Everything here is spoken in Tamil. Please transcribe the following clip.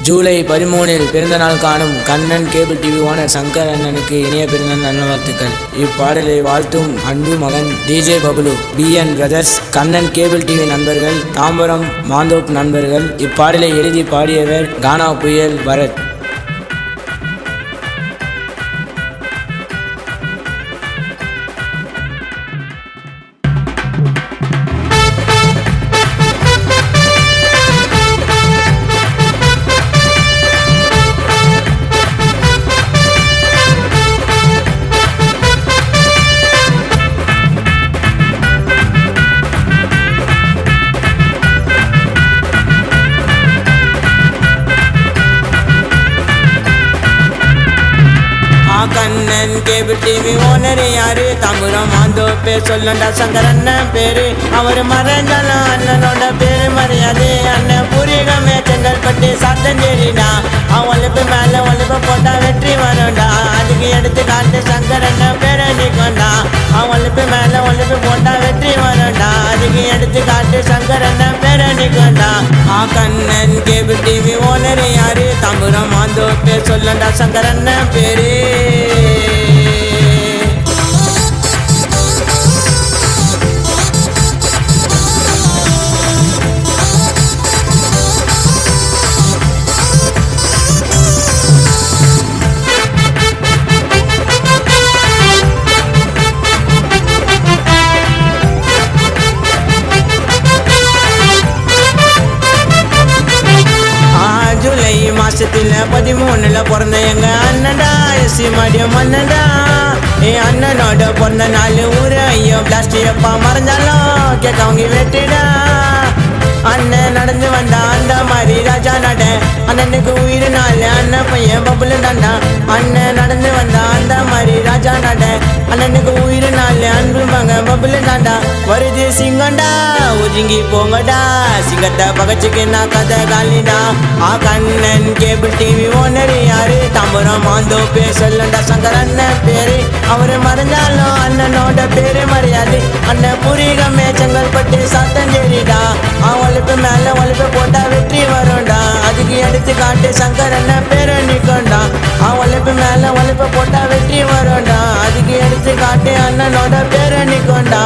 ஜூலை 13 பிறந்தநாள் காணும் Kannan cable TV owner Shankar அண்ணனுக்கு இனிய பிறந்தநாள் நல்வாழ்த்துக்கள். இப்பாடலை வாழ்த்தும் அன்பு மகன் DJ Bablu, PN brothers, Kannan cable TV நண்பர்கள், தாம்பரம் மாந்தோப் நண்பர்கள். இப்பாடலை எழுதி பாடியவர் கானா புயல் Bharath. Kannan cable TV owner யாரு? தாம்பரம் மாந்தோப்பே சொல்லண்டா சங்கர் அண்ணன் பேரு. அவர் மறைஞ்சாலும் அண்ணனோட பேரு மரியாதை. அண்ணன் பூரிகமே செங்கல்பட்டு சாத்தஞ்சேரிடா. ஒழிப்பு மேல ஒழிப்பு போட்டா வெற்றி வரும்டா. அதுக்கு எடுத்து காட்டு சங்கர் அண்ணன் பேரை நீக்கண்டா. ஒழிப்பு மேல ஒழிப்பு போட்டா வெற்றி வரும்டா. அதுக்கு எடுத்து காட்டு சங்கர் அண்ணன் பேரை நீக்கண்டா. கண்ணன் கேபிள் டிவி ஓனர் யாரு? தாம்பரம் மாந்தோப்பே சொல்லண்டா சங்கர் அண்ணன் பேரு. ஜூலை மாசத்துல 13 பிறந்த எங்க அண்ணன்டா. எஸ்சி மடியம் அண்ணன்டா. அண்ணனோட பிறந்த நாள் ஊரு ஐயோ பிளாஸ்டிக் அப்பா மறைஞ்சாலும் கேட்கவங்க வெட்டிடா. அண்ணன் நடந்து வந்தா அந்த மாதிரி ராஜா நட. அண்ணனுக்கு உயிர் நாள் அண்ணன் பையன் பபுலு தாண்டா. அண்ணன் நடந்து வந்தா அந்த மாதிரி ராஜா நட. அண்ணனுக்கு உயிர் நாள் அன்பு மங்க பபுலு தாண்டா. வருது சிங்கண்டா, ஒதுங்கி போங்கடா. சிங்கத்தை பகச்சுக்கு நான் கதை காலிடா. கண்ணன் கேபிள் டிவி ஓனர் யாரு? தாம்பரம் மாந்தோப்பே சொல்லண்டா சங்கர் அண்ணன் பேரு. அவரு மறைஞ்சாலும் அண்ணனோட பேரு மரியாதை. அண்ணன் பூரிகமே செங்கல்பட்டு சாத்தஞ்சேரிடா. ஒழிப்பு மேல ஒழிப்பு போட்டா வெற்றி வரும்டா. அதுக்கு எடுத்து காட்டு சங்கர் அண்ணன் பேரை நீக்கண்டா. ஒழிப்பு மேல ஒழிப்பு போட்டா வெற்றி வரும்டா. அதுக்கு எடுத்து காட்டு அண்ணனோட பேரை நீக்கண்டா.